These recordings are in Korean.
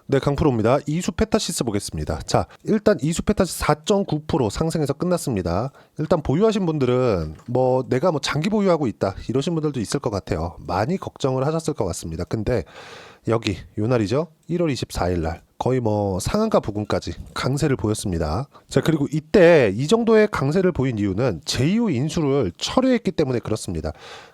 네, 강프로입니다. 이수페타시스 보겠습니다. 자, 일단 이수페타시스 4.9% 상승해서 끝났습니다. 일단 보유하신 분들은 내가 장기 보유하고 있다 이러신 분들도 있을 것 같아요. 많이 걱정을 하셨을 것 같습니다. 근데 여기 요 날이죠. 1월 24일 날 거의 상한가 부근까지 강세를 보였습니다. 자, 그리고 이때 이 정도의 강세를 보인 이유는 제2호 인수를 철회했기 때문에 그렇습니다.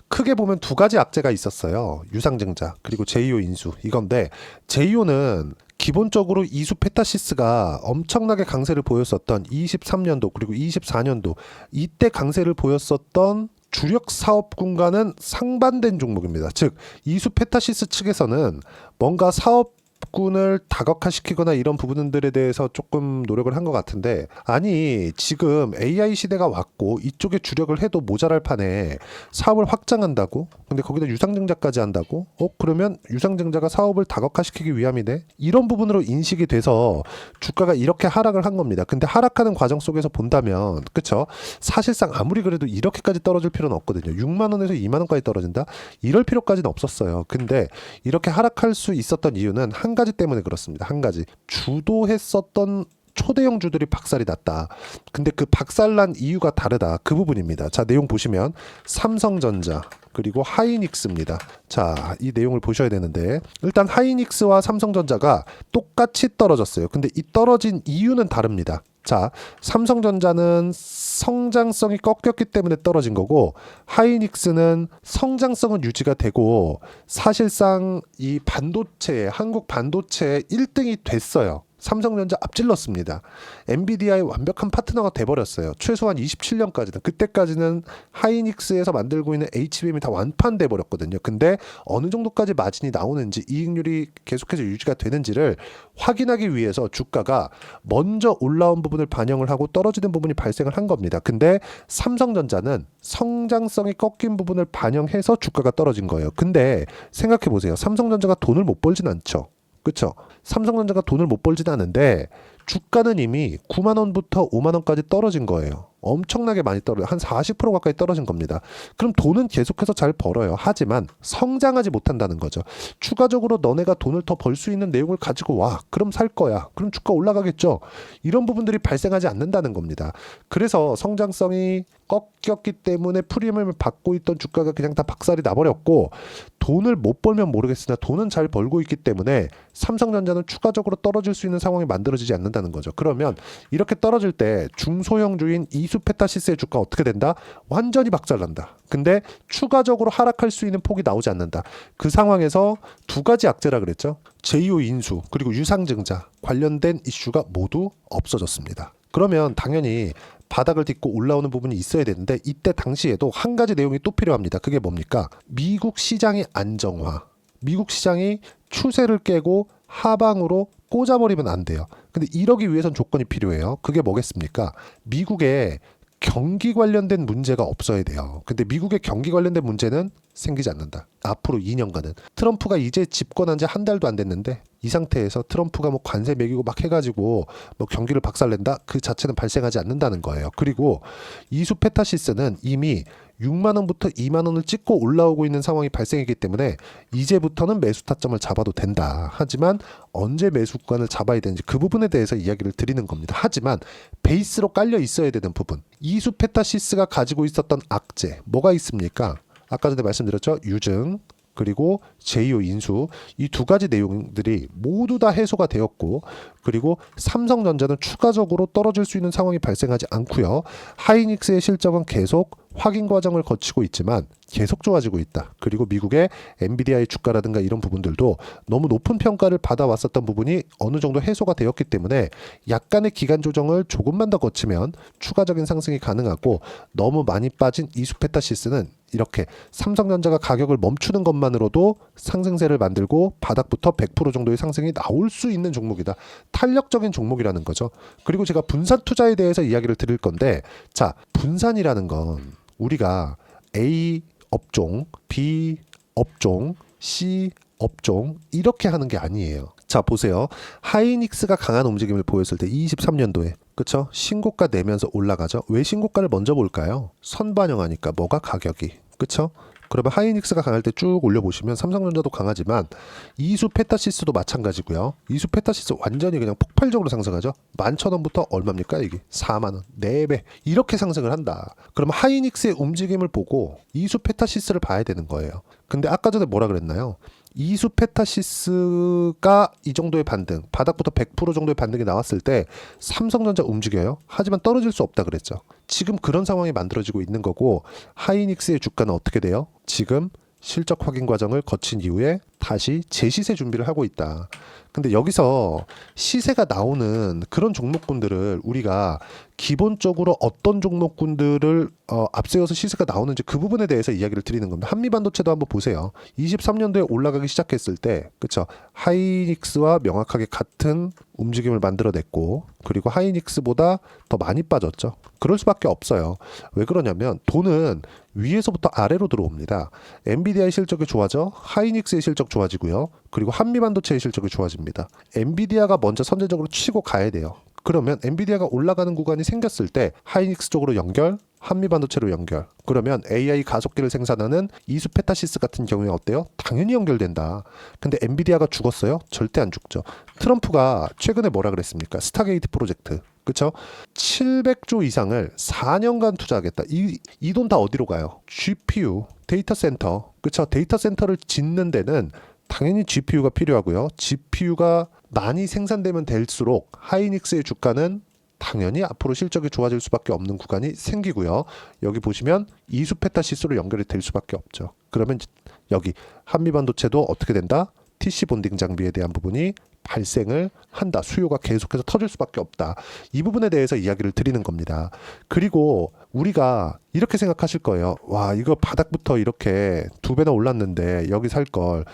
크게 보면 두 가지 악재가 있었어요. 유상증자 그리고 제2호 인수 이건데, 제2호는 기본적으로 이수페타시스가 엄청나게 강세를 보였었던 23년도 그리고 24년도 이때 강세를 보였었던 주력 사업군과는 상반된 종목입니다. 즉 이수페타시스 측에서는 뭔가 사업군을 다각화시키거나 이런 부분들에 대해서 조금 노력을 한 것 같은데, 아니 지금 AI 시대가 왔고 이쪽에 주력을 해도 모자랄 판에 사업을 확장한다고? 근데 거기다 유상증자까지 한다고? 그러면 유상증자가 사업을 다각화시키기 위함이네? 이런 부분으로 인식이 돼서 주가가 이렇게 하락을 한 겁니다. 근데 하락하는 과정 속에서 본다면 그쵸? 사실상 아무리 그래도 이렇게까지 떨어질 필요는 없거든요. 6만 원에서 2만 원까지 떨어진다? 이럴 필요까지는 없었어요. 근데 이렇게 하락할 수 있었던 이유는 한 가지 때문에 그렇습니다. 한 가지. 주도했었던 초대형 주들이 박살이 났다. 근데 그 박살난 이유가 다르다. 그 부분입니다. 자, 내용 보시면 삼성전자 그리고 하이닉스입니다. 자, 이 내용을 보셔야 되는데, 일단 하이닉스와 삼성전자가 똑같이 떨어졌어요. 근데 이 떨어진 이유는 다릅니다. 자, 삼성전자는 성장성이 꺾였기 때문에 떨어진 거고, 하이닉스는 성장성은 유지가 되고 사실상 이 반도체, 한국 반도체 1등이 됐어요. 삼성전자 앞질렀습니다. 엔비디아의 완벽한 파트너가 돼버렸어요. 최소한 27년까지는. 그때까지는 하이닉스에서 만들고 있는 HBM이 다 완판돼 버렸거든요. 근데 어느 정도까지 마진이 나오는지, 이익률이 계속해서 유지가 되는지를 확인하기 위해서 주가가 먼저 올라온 부분을 반영을 하고 떨어지는 부분이 발생을 한 겁니다. 근데 삼성전자는 성장성이 꺾인 부분을 반영해서 주가가 떨어진 거예요. 근데 생각해 보세요. 삼성전자가 돈을 못 벌진 않죠. 그쵸? 삼성전자가 돈을 못 벌진 않은데 주가는 이미 9만 원부터 5만 원까지 떨어진 거예요. 엄청나게 많이 한 40% 가까이 떨어진 겁니다. 그럼 돈은 계속해서 잘 벌어요. 하지만 성장하지 못한다는 거죠. 추가적으로 너네가 돈을 더 벌 수 있는 내용을 가지고 와. 그럼 살 거야. 그럼 주가 올라가겠죠. 이런 부분들이 발생하지 않는다는 겁니다. 그래서 성장성이 꺾였기 때문에 프리미엄을 받고 있던 주가가 그냥 다 박살이 나버렸고, 돈을 못 벌면 모르겠으나 돈은 잘 벌고 있기 때문에 삼성전자는 추가적으로 떨어질 수 있는 상황이 만들어지지 않는다는 거죠. 그러면 이렇게 떨어질 때 중소형주인 이수페타시스의 주가 어떻게 된다? 완전히 박살난다. 근데 추가적으로 하락할 수 있는 폭이 나오지 않는다. 그 상황에서 두 가지 악재라 그랬죠. 제2호 인수 그리고 유상증자 관련된 이슈가 모두 없어졌습니다. 그러면 당연히 바닥을 딛고 올라오는 부분이 있어야 되는데, 이때 당시에도 한 가지 내용이 또 필요합니다. 그게 뭡니까? 미국 시장의 안정화. 미국 시장이 추세를 깨고 하방으로 꽂아버리면 안 돼요. 근데 이러기 위해선 조건이 필요해요. 그게 뭐겠습니까? 미국에 경기 관련된 문제가 없어야 돼요. 근데 미국의 경기 관련된 문제는 생기지 않는다. 앞으로 2년간은. 트럼프가 이제 집권한 지 한 달도 안 됐는데 이 상태에서 트럼프가 관세 매기고 막 해가지고 경기를 박살낸다? 그 자체는 발생하지 않는다는 거예요. 그리고 이수페타시스는 이미 6만 원부터 2만 원을 찍고 올라오고 있는 상황이 발생했기 때문에 이제부터는 매수 타점을 잡아도 된다. 하지만 언제 매수 구간을 잡아야 되는지 그 부분에 대해서 이야기를 드리는 겁니다. 하지만 베이스로 깔려 있어야 되는 부분, 이수페타시스가 가지고 있었던 악재 뭐가 있습니까? 아까 전에 말씀드렸죠. 유증 그리고 제2호 인수, 이 두 가지 내용들이 모두 다 해소가 되었고, 그리고 삼성전자는 추가적으로 떨어질 수 있는 상황이 발생하지 않고요. 하이닉스의 실적은 계속 확인 과정을 거치고 있지만 계속 좋아지고 있다. 그리고 미국의 엔비디아의 주가라든가 이런 부분들도 너무 높은 평가를 받아왔었던 부분이 어느 정도 해소가 되었기 때문에 약간의 기간 조정을 조금만 더 거치면 추가적인 상승이 가능하고, 너무 많이 빠진 이수페타시스는 이렇게 삼성전자가 가격을 멈추는 것만으로도 상승세를 만들고 바닥부터 100% 정도의 상승이 나올 수 있는 종목이다. 탄력적인 종목이라는 거죠. 그리고 제가 분산 투자에 대해서 이야기를 드릴 건데, 자, 분산이라는 건 우리가 A 업종, B 업종, C 업종 이렇게 하는 게 아니에요. 자, 보세요. 하이닉스가 강한 움직임을 보였을 때 23년도에 그쵸? 신고가 내면서 올라가죠. 왜 신고가를 먼저 볼까요? 선반영하니까. 뭐가? 가격이. 그쵸? 그러면 하이닉스가 강할 때 쭉 올려보시면 삼성전자도 강하지만 이수페타시스도 마찬가지고요. 이수페타시스 완전히 그냥 폭발적으로 상승하죠. 11,000원부터 얼마입니까? 이게 4만원, 4배 이렇게 상승을 한다. 그러면 하이닉스의 움직임을 보고 이수페타시스를 봐야 되는 거예요. 근데 아까 전에 뭐라 그랬나요? 이수페타시스가 이 정도의 반등, 바닥부터 100% 정도의 반등이 나왔을 때 삼성전자 움직여요. 하지만 떨어질 수 없다 그랬죠. 지금 그런 상황이 만들어지고 있는 거고, 하이닉스의 주가는 어떻게 돼요? 지금 실적 확인 과정을 거친 이후에 다시 재시세 준비를 하고 있다. 근데 여기서 시세가 나오는 그런 종목군들을 우리가 기본적으로 어떤 종목군들을 앞세워서 시세가 나오는지 그 부분에 대해서 이야기를 드리는 겁니다. 한미반도체도 한번 보세요. 23년도에 올라가기 시작했을 때, 그쵸? 하이닉스와 명확하게 같은 움직임을 만들어냈고, 그리고 하이닉스보다 더 많이 빠졌죠. 그럴 수밖에 없어요. 왜 그러냐면 돈은 위에서부터 아래로 들어옵니다. 엔비디아의 실적이 좋아져, 하이닉스의 실적 좋아지고요. 그리고 한미반도체의 실적이 좋아집니다. 엔비디아가 먼저 선제적으로 치고 가야 돼요. 그러면 엔비디아가 올라가는 구간이 생겼을 때 하이닉스 쪽으로 연결, 한미반도체로 연결. 그러면 AI 가속기를 생산하는 이수페타시스 같은 경우에 어때요? 당연히 연결된다. 근데 엔비디아가 죽었어요? 절대 안 죽죠. 트럼프가 최근에 뭐라 그랬습니까? 스타게이트 프로젝트. 그쵸? 700조 이상을 4년간 투자하겠다. 이 돈 다 어디로 가요? GPU, 데이터 센터. 그쵸? 데이터 센터를 짓는 데는 당연히 GPU가 필요하고요. GPU가 많이 생산되면 될수록 하이닉스의 주가는 당연히 앞으로 실적이 좋아질 수밖에 없는 구간이 생기고요. 여기 보시면 이수페타시스로 연결이 될 수밖에 없죠. 그러면 여기 한미반도체도 어떻게 된다? TC 본딩 장비에 대한 부분이 발생을 한다. 수요가 계속해서 터질 수밖에 없다. 이 부분에 대해서 이야기를 드리는 겁니다. 그리고 우리가 이렇게 생각하실 거예요. 와, 이거 바닥부터 이렇게 2배나 올랐는데 여기 살 걸.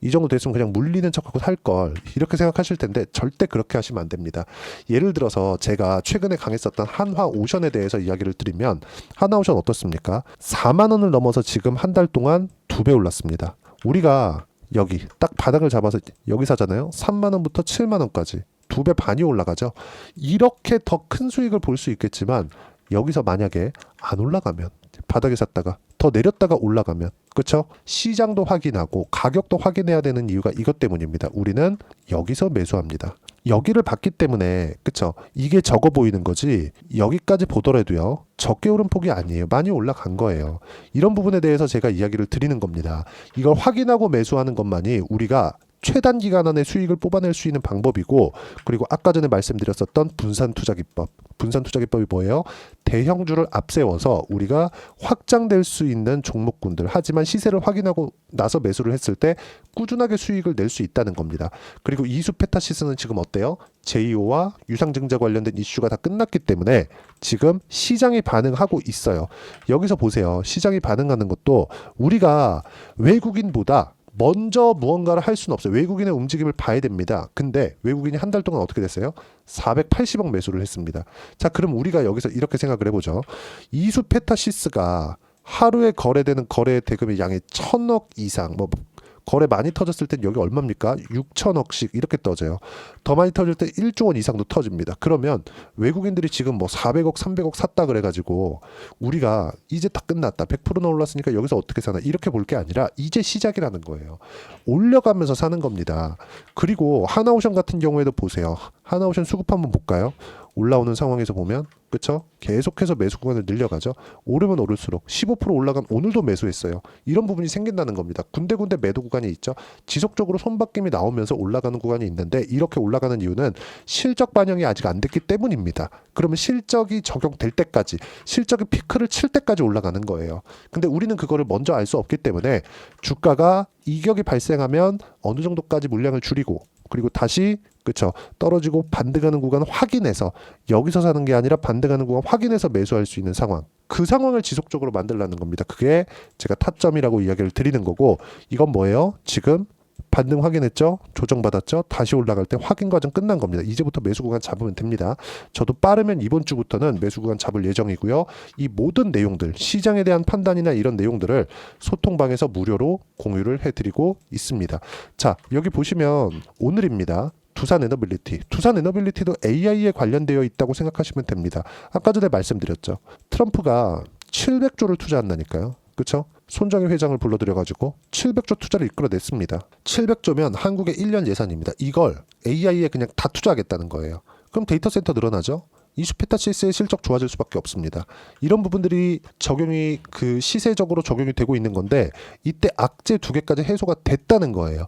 이 정도 됐으면 그냥 물리는 척하고 살 걸. 이렇게 생각하실 텐데 절대 그렇게 하시면 안 됩니다. 예를 들어서 제가 최근에 강했었던 한화오션에 대해서 이야기를 드리면, 한화오션 어떻습니까? 4만 원을 넘어서 지금 한 달 동안 2배 올랐습니다. 우리가 여기 딱 바닥을 잡아서 여기 사잖아요. 3만 원부터 7만 원까지 2배 반이 올라가죠. 이렇게 더 큰 수익을 볼 수 있겠지만, 여기서 만약에 안 올라가면, 바닥에 샀다가 더 내렸다가 올라가면, 그렇죠? 시장도 확인하고 가격도 확인해야 되는 이유가 이것 때문입니다. 우리는 여기서 매수합니다. 여기를 봤기 때문에, 그렇죠? 이게 적어 보이는 거지, 여기까지 보더라도요, 적게 오른 폭이 아니에요. 많이 올라간 거예요. 이런 부분에 대해서 제가 이야기를 드리는 겁니다. 이걸 확인하고 매수하는 것만이 우리가 최단 기간 안에 수익을 뽑아낼 수 있는 방법이고, 그리고 아까 전에 말씀드렸었던 분산 투자 기법. 분산 투자 기법이 뭐예요? 대형주를 앞세워서 우리가 확장될 수 있는 종목군들, 하지만 시세를 확인하고 나서 매수를 했을 때 꾸준하게 수익을 낼 수 있다는 겁니다. 그리고 이수페타시스는 지금 어때요? 제이오와 유상증자 관련된 이슈가 다 끝났기 때문에 지금 시장이 반응하고 있어요. 여기서 보세요. 시장이 반응하는 것도 우리가 외국인보다 먼저 무언가를 할 수는 없어요. 외국인의 움직임을 봐야 됩니다. 근데 외국인이 한 달 동안 어떻게 됐어요? 480억 매수를 했습니다. 자, 그럼 우리가 여기서 이렇게 생각을 해보죠. 이수페타시스가 하루에 거래되는 거래 대금의 양이 1,000억 이상, 뭐 거래 많이 터졌을 땐 여기 얼마입니까? 6천억씩 이렇게 떠져요. 더 많이 터질 때 1조 원 이상도 터집니다. 그러면 외국인들이 지금 뭐 400억, 300억 샀다 그래가지고 우리가 이제 다 끝났다. 100%나 올랐으니까 여기서 어떻게 사나 이렇게 볼 게 아니라 이제 시작이라는 거예요. 올려가면서 사는 겁니다. 그리고 하나오션 같은 경우에도 보세요. 하나오션 수급 한번 볼까요? 올라오는 상황에서 보면, 그쵸? 계속해서 매수 구간을 늘려가죠. 오르면 오를수록 15% 올라간 오늘도 매수했어요. 이런 부분이 생긴다는 겁니다. 군데군데 매도 구간이 있죠. 지속적으로 손바뀜이 나오면서 올라가는 구간이 있는데, 이렇게 올라가는 이유는 실적 반영이 아직 안 됐기 때문입니다. 그러면 실적이 적용될 때까지, 실적이 피크를 칠 때까지 올라가는 거예요. 근데 우리는 그거를 먼저 알 수 없기 때문에 주가가 이격이 발생하면 어느 정도까지 물량을 줄이고, 그리고 다시, 그쵸, 떨어지고 반등하는 구간 확인해서, 여기서 사는 게 아니라 반등하는 구간 확인해서 매수할 수 있는 상황, 그 상황을 지속적으로 만들라는 겁니다. 그게 제가 타점이라고 이야기를 드리는 거고, 이건 뭐예요? 지금 반등 확인했죠? 조정받았죠? 다시 올라갈 때 확인 과정 끝난 겁니다. 이제부터 매수 구간 잡으면 됩니다. 저도 빠르면 이번 주부터는 매수 구간 잡을 예정이고요. 이 모든 내용들, 시장에 대한 판단이나 이런 내용들을 소통방에서 무료로 공유를 해드리고 있습니다. 자, 여기 보시면 오늘입니다. 두산에너빌리티. 두산에너빌리티도 AI에 관련되어 있다고 생각하시면 됩니다. 아까 전에 말씀드렸죠. 트럼프가 700조를 투자한다니까요. 그쵸? 손정희 회장을 불러들여가지고 700조 투자를 이끌어냈습니다. 700조면 한국의 1년 예산입니다. 이걸 AI에 그냥 다 투자하겠다는 거예요. 그럼 데이터 센터 늘어나죠? 이수페타시스의 실적 좋아질 수밖에 없습니다. 이런 부분들이 적용이 시세적으로 적용이 되고 있는 건데 이때 악재 2개까지 해소가 됐다는 거예요.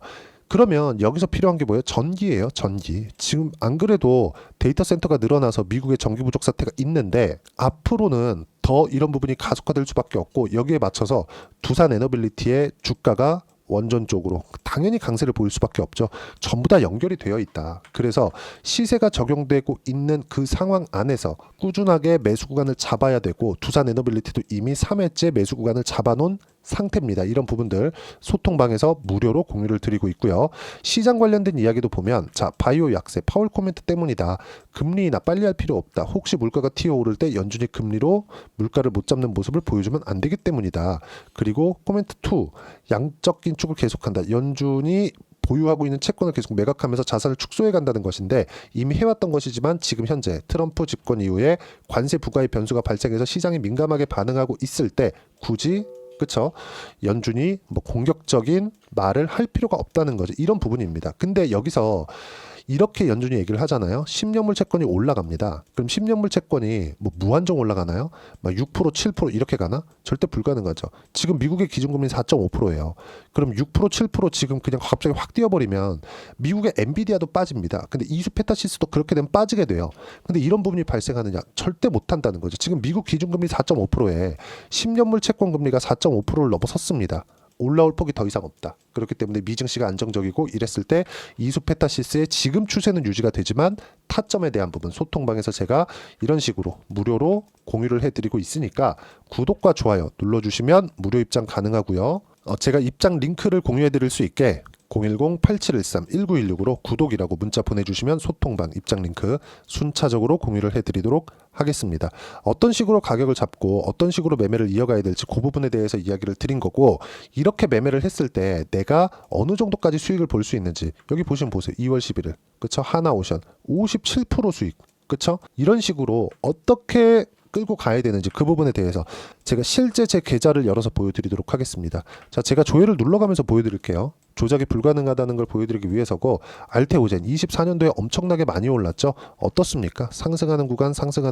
그러면 여기서 필요한 게 뭐예요? 전기예요. 전기. 지금 안 그래도 데이터 센터가 늘어나서 미국의 전기 부족 사태가 있는데 앞으로는 더 이런 부분이 가속화될 수밖에 없고 여기에 맞춰서 두산 에너빌리티의 주가가 원전 쪽으로 당연히 강세를 보일 수밖에 없죠. 전부 다 연결이 되어 있다. 그래서 시세가 적용되고 있는 그 상황 안에서 꾸준하게 매수 구간을 잡아야 되고 두산 에너빌리티도 이미 3회째 매수 구간을 잡아놓은 상태입니다. 이런 부분들 소통방에서 무료로 공유를 드리고 있고요. 시장 관련된 이야기도 보면 자 바이오 약세 파월 코멘트 때문이다. 금리 인하 빨리 할 필요 없다. 혹시 물가가 튀어오를 때 연준이 금리로 물가를 못 잡는 모습을 보여주면 안 되기 때문이다. 그리고 코멘트 2 양적 긴축을 계속한다. 연준이 보유하고 있는 채권을 계속 매각하면서 자산을 축소해 간다는 것인데 이미 해왔던 것이지만 지금 현재 트럼프 집권 이후에 관세 부과의 변수가 발생해서 시장이 민감하게 반응하고 있을 때 굳이 그쵸? 연준이 뭐 공격적인 말을 할 필요가 없다는 거죠. 이런 부분입니다. 근데 여기서 이렇게 연준이 얘기를 하잖아요. 10년물 채권이 올라갑니다. 그럼 10년물 채권이 뭐 무한정 올라가나요? 막 6%, 7% 이렇게 가나? 절대 불가능하죠. 지금 미국의 기준금리 4.5%예요. 그럼 6%, 7% 지금 그냥 갑자기 확 뛰어버리면 미국의 엔비디아도 빠집니다. 근데 이수페타시스도 그렇게 되면 빠지게 돼요. 근데 이런 부분이 발생하느냐? 절대 못한다는 거죠. 지금 미국 기준금리 4.5%에 10년물 채권 금리가 4.5%를 넘어섰습니다. 올라올 폭이 더 이상 없다. 그렇기 때문에 미증시가 안정적이고 이랬을 때 이수페타시스의 지금 추세는 유지가 되지만 타점에 대한 부분 소통방에서 제가 이런 식으로 무료로 공유를 해드리고 있으니까 구독과 좋아요 눌러주시면 무료 입장 가능하고요. 제가 입장 링크를 공유해드릴 수 있게 010-8713-1916으로 구독이라고 문자 보내주시면 소통방 입장 링크 순차적으로 공유를 해드리도록 하겠습니다. 어떤 식으로 가격을 잡고 어떤 식으로 매매를 이어가야 될지 그 부분에 대해서 이야기를 드린 거고 이렇게 매매를 했을 때 내가 어느 정도까지 수익을 볼 수 있는지 여기 보시면 보세요. 2월 11일 그쵸? 하나오션 57% 수익 그쵸? 이런 식으로 어떻게 끌고 가야 되는지 그 부분에 대해서 제가 실제 제 계좌를 열어서 보여드리도록 하겠습니다. 자, 제가 조회를 눌러가면서 보여드릴게요. 조작이 불가능하다는 걸 보여드리기 위해서고 알테오젠 24년도에 엄청나게 많이 올랐죠. 어떻습니까? 상승하는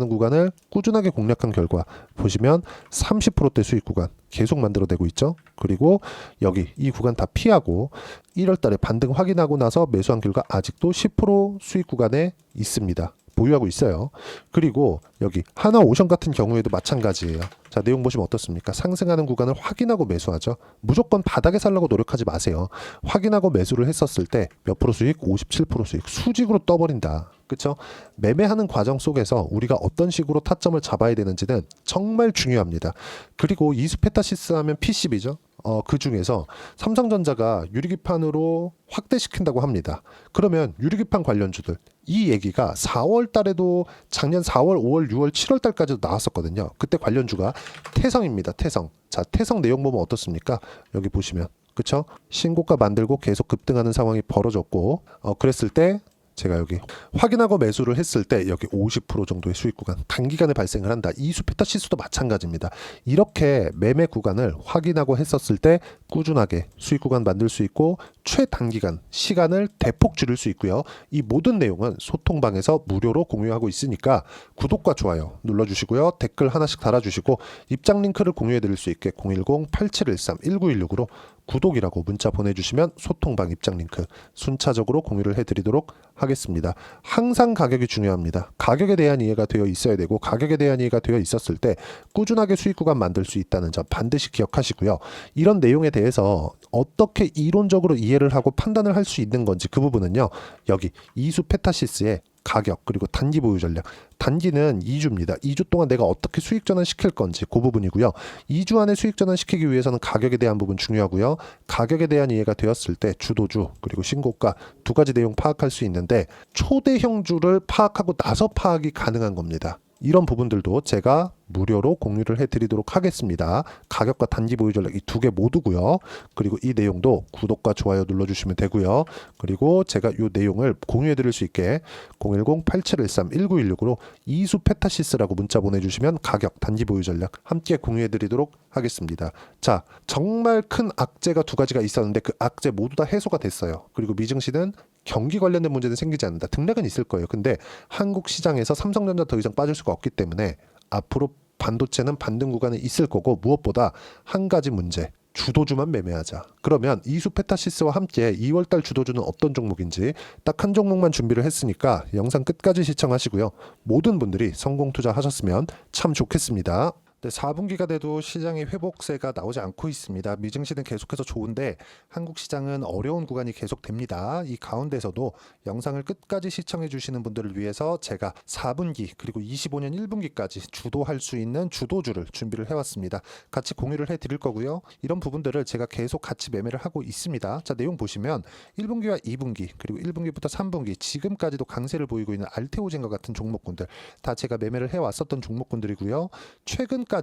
구간을 꾸준하게 공략한 결과 보시면 30%대 수익 구간 계속 만들어내고 있죠. 그리고 여기 이 구간 다 피하고 1월 달에 반등 확인하고 나서 매수한 결과 아직도 10% 수익 구간에 있습니다. 보유하고 있어요. 그리고 여기 하나오션 같은 경우에도 마찬가지예요. 자, 내용 보시면 어떻습니까? 상승하는 구간을 확인하고 매수하죠. 무조건 바닥에 살려고 노력하지 마세요. 확인하고 매수를 했었을 때 몇 프로 수익? 57% 수익. 수직으로 떠버린다. 그렇죠? 매매하는 과정 속에서 우리가 어떤 식으로 타점을 잡아야 되는지는 정말 중요합니다. 그리고 이수페타시스 하면 PCB죠. 그 중에서 삼성전자가 유리기판으로 확대시킨다고 합니다. 그러면 유리기판 관련주들 이 얘기가 4월 달에도 작년 4월, 5월, 6월, 7월 달까지도 나왔었거든요. 그때 관련주가 태성입니다. 태성. 자, 태성 내용 보면 어떻습니까? 여기 보시면 그쵸? 신고가 만들고 계속 급등하는 상황이 벌어졌고 그랬을 때 제가 여기 확인하고 매수를 했을 때 여기 50% 정도의 수익 구간 단기간에 발생을 한다. 이수페타시스도 마찬가지입니다. 이렇게 매매 구간을 확인하고 했었을 때 꾸준하게 수익 구간 만들 수 있고 최단기간 시간을 대폭 줄일 수 있고요. 이 모든 내용은 소통방에서 무료로 공유하고 있으니까 구독과 좋아요 눌러주시고요. 댓글 하나씩 달아주시고 입장 링크를 공유해 드릴 수 있게 010-8713-1916으로 구독이라고 문자 보내주시면 소통방 입장 링크 순차적으로 공유를 해드리도록 하겠습니다. 항상 가격이 중요합니다. 가격에 대한 이해가 되어 있어야 되고 가격에 대한 이해가 되어 있었을 때 꾸준하게 수익 구간 만들 수 있다는 점 반드시 기억하시고요. 이런 내용에 대해서 어떻게 이론적으로 이해를 하고 판단을 할 수 있는 건지 그 부분은요. 여기 이수페타시스의 가격 그리고 단기 보유 전략 단기는 2주입니다. 2주 동안 내가 어떻게 수익 전환 시킬 건지 그 부분이고요. 2주 안에 수익 전환 시키기 위해서는 가격에 대한 부분 중요하고요. 가격에 대한 이해가 되었을 때 주도주 그리고 신고가 두 가지 내용 파악할 수 있는데 초대형주를 파악하고 나서 파악이 가능한 겁니다. 이런 부분들도 제가 무료로 공유를 해드리도록 하겠습니다. 가격과 단기 보유 전략 이 두 개 모두고요. 그리고 이 내용도 구독과 좋아요 눌러주시면 되고요. 그리고 제가 이 내용을 공유해드릴 수 있게 010-8713-1916으로 이수 페타시스라고 문자 보내주시면 가격, 단기 보유 전략 함께 공유해드리도록 하겠습니다. 자, 정말 큰 악재가 두 가지가 있었는데 그 악재 모두 다 해소가 됐어요. 그리고 미증시는 경기 관련된 문제는 생기지 않는다. 등락은 있을 거예요. 근데 한국 시장에서 삼성전자 더 이상 빠질 수가 없기 때문에 앞으로 반도체는 반등 구간에 있을 거고, 무엇보다 한 가지 문제, 주도주만 매매하자. 그러면 이수 페타시스와 함께 2월달 주도주는 어떤 종목인지 딱 한 종목만 준비를 했으니까 영상 끝까지 시청하시고요. 모든 분들이 성공 투자하셨으면 참 좋겠습니다. 4분기가 돼도 시장의 회복세가 나오지 않고 있습니다. 미증시는 계속해서 좋은데 한국 시장은 어려운 구간이 계속됩니다. 이 가운데서도 영상을 끝까지 시청해 주시는 분들을 위해서 제가 4분기 그리고 25년 1분기까지 주도할 수 있는 주도주를 준비를 해왔습니다. 같이 공유를 해드릴 거고요. 이런 부분들을 제가 계속 같이 매매를 하고 있습니다. 자, 내용 보시면 1분기와 2분기 그리고 1분기부터 3분기 지금까지도 강세를 보이고 있는 알테오젠과 같은 종목군들 다 제가 매매를 해왔었던 종목군들이고요. 최근까지도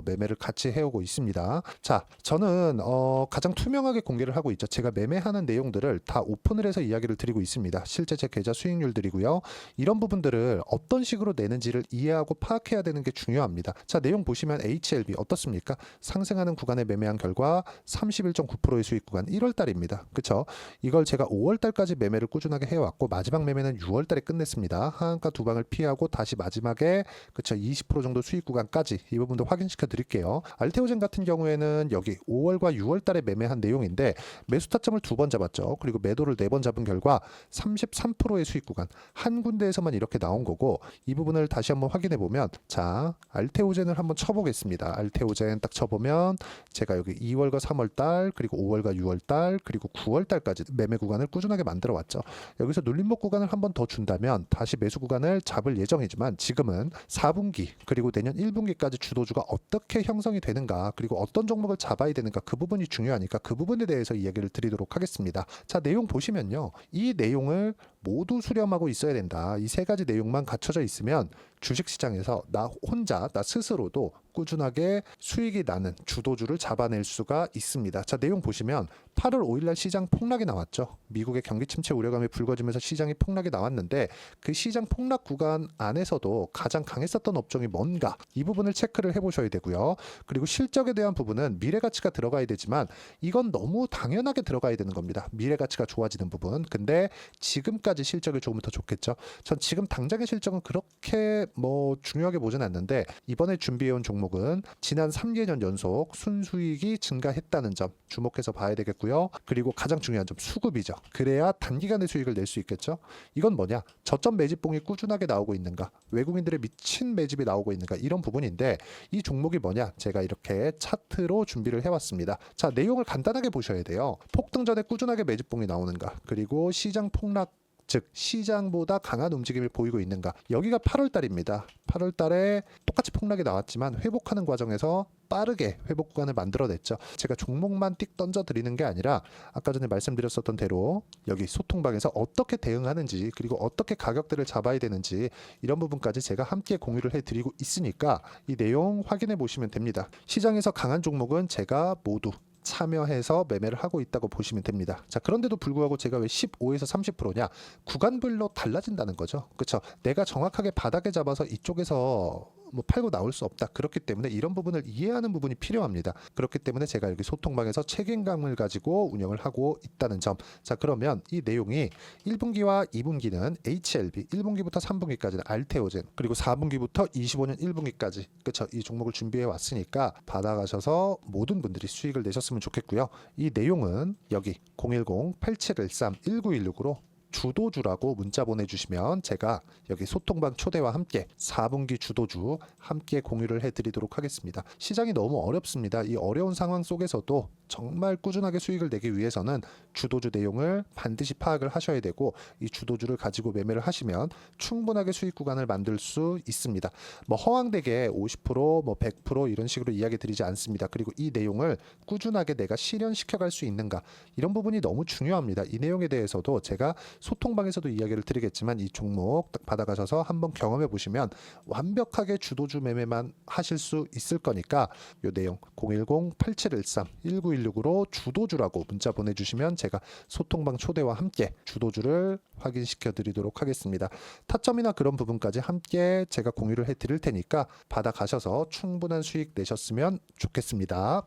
매매를 같이 해오고 있습니다. 자, 저는 가장 투명하게 공개를 하고 있죠. 제가 매매하는 내용들을 다 오픈을 해서 이야기를 드리고 있습니다. 실제 제 계좌 수익률들이고요. 이런 부분들을 어떤 식으로 내는지를 이해하고 파악해야 되는 게 중요합니다. 자, 내용 보시면 HLB 어떻습니까? 상승하는 구간에 매매한 결과 31.9%의 수익 구간 1월달입니다. 그쵸? 이걸 제가 5월달까지 매매를 꾸준하게 해왔고 마지막 매매는 6월달에 끝냈습니다. 하한가 두 방을 피하고 다시 마지막에 그쵸 20% 정도 수익 구간까지 이 부분도 확인시켜 드릴게요. 알테오젠 같은 경우에는 여기 5월과 6월 달에 매매한 내용인데 매수 타점을 2번 잡았죠. 그리고 매도를 4번 잡은 결과 33%의 수익 구간 한 군데에서만 이렇게 나온 거고, 이 부분을 다시 한번 확인해 보면, 자, 알테오젠을 한번 쳐보겠습니다. 알테오젠 딱 쳐보면 제가 여기 2월과 3월 달 그리고 5월과 6월 달 그리고 9월 달까지 매매 구간을 꾸준하게 만들어 왔죠. 여기서 눌림목 구간을 한번 더 준다면 다시 매수 구간을 잡을 예정이지만 지금은 4분기 그리고 내년 1분기까지 주도주가 어떻게 형성이 되는가, 그리고 어떤 종목을 잡아야 되는가, 그 부분이 중요하니까 그 부분에 대해서 이야기를 드리도록 하겠습니다. 자, 내용 보시면요. 이 내용을 모두 수렴하고 있어야 된다. 이 세 가지 내용만 갖춰져 있으면 주식시장에서 나 혼자, 나 스스로도 꾸준하게 수익이 나는 주도주를 잡아낼 수가 있습니다. 자, 내용 보시면 8월 5일날 시장 폭락이 나왔죠. 미국의 경기 침체 우려감이 불거지면서 시장이 폭락이 나왔는데 그 시장 폭락 구간 안에서도 가장 강했었던 업종이 뭔가, 이 부분을 체크를 해보셔야 되고요. 그리고 실적에 대한 부분은 미래가치가 들어가야 되지만 이건 너무 당연하게 들어가야 되는 겁니다. 미래가치가 좋아지는 부분. 근데 지금까지 실적이 조금 더 좋겠죠. 전 지금 당장의 실적은 그렇게 중요하게 보진 않는데, 이번에 준비해온 종목은 지난 3개년 연속 순수익이 증가했다는 점 주목해서 봐야 되겠고요. 그리고 가장 중요한 점, 수급이죠. 그래야 단기간에 수익을 낼 수 있겠죠. 이건 뭐냐? 저점 매집봉이 꾸준하게 나오고 있는가, 외국인들의 미친 매집이 나오고 있는가, 이런 부분인데 이 종목이 뭐냐? 제가 이렇게 차트로 준비를 해왔습니다. 자, 내용을 간단하게 보셔야 돼요. 폭등 전에 꾸준하게 매집봉이 나오는가, 그리고 시장 폭락, 즉 시장보다 강한 움직임을 보이고 있는가. 여기가 8월 달입니다. 8월 달에 똑같이 폭락이 나왔지만 회복하는 과정에서 빠르게 회복 구간을 만들어냈죠. 제가 종목만 띡 던져 드리는 게 아니라 아까 전에 말씀드렸었던 대로 여기 소통방에서 어떻게 대응하는지, 그리고 어떻게 가격대를 잡아야 되는지, 이런 부분까지 제가 함께 공유를 해드리고 있으니까 이 내용 확인해 보시면 됩니다. 시장에서 강한 종목은 제가 모두 참여해서 매매를 하고 있다고 보시면 됩니다. 자, 그런데도 불구하고 제가 왜 15에서 30%냐? 구간별로 달라진다는 거죠. 그렇죠? 내가 정확하게 바닥에 잡아서 이쪽에서 팔고 나올 수 없다. 그렇기 때문에 이런 부분을 이해하는 부분이 필요합니다. 그렇기 때문에 제가 여기 소통방에서 책임감을 가지고 운영을 하고 있다는 점. 자, 그러면 이 내용이 1분기와 2분기는 HLB, 1분기부터 3분기까지는 알테오젠, 그리고 4분기부터 25년 1분기까지 그렇죠? 이 종목을 준비해 왔으니까 받아가셔서 모든 분들이 수익을 내셨으면 좋겠고요. 이 내용은 여기 010-8713-1916으로 주도주라고 문자 보내주시면 제가 여기 소통방 초대와 함께 4분기 주도주 함께 공유를 해드리도록 하겠습니다. 시장이 너무 어렵습니다. 이 어려운 상황 속에서도 정말 꾸준하게 수익을 내기 위해서는 주도주 내용을 반드시 파악을 하셔야 되고, 이 주도주를 가지고 매매를 하시면 충분하게 수익 구간을 만들 수 있습니다. 뭐 허황되게 50%뭐 100% 이런 식으로 이야기 드리지 않습니다. 그리고 이 내용을 꾸준하게 내가 실현시켜 갈 수 있는가, 이런 부분이 너무 중요합니다. 이 내용에 대해서도 제가 소통방에서도 이야기를 드리겠지만, 이 종목 딱 받아가셔서 한번 경험해 보시면 완벽하게 주도주 매매만 하실 수 있을 거니까, 이 내용 010-8713-1916으로 주도주라고 문자 보내주시면 제가 소통방 초대와 함께 주도주를 확인시켜 드리도록 하겠습니다. 타점이나 그런 부분까지 함께 제가 공유를 해 드릴 테니까 받아가셔서 충분한 수익 내셨으면 좋겠습니다.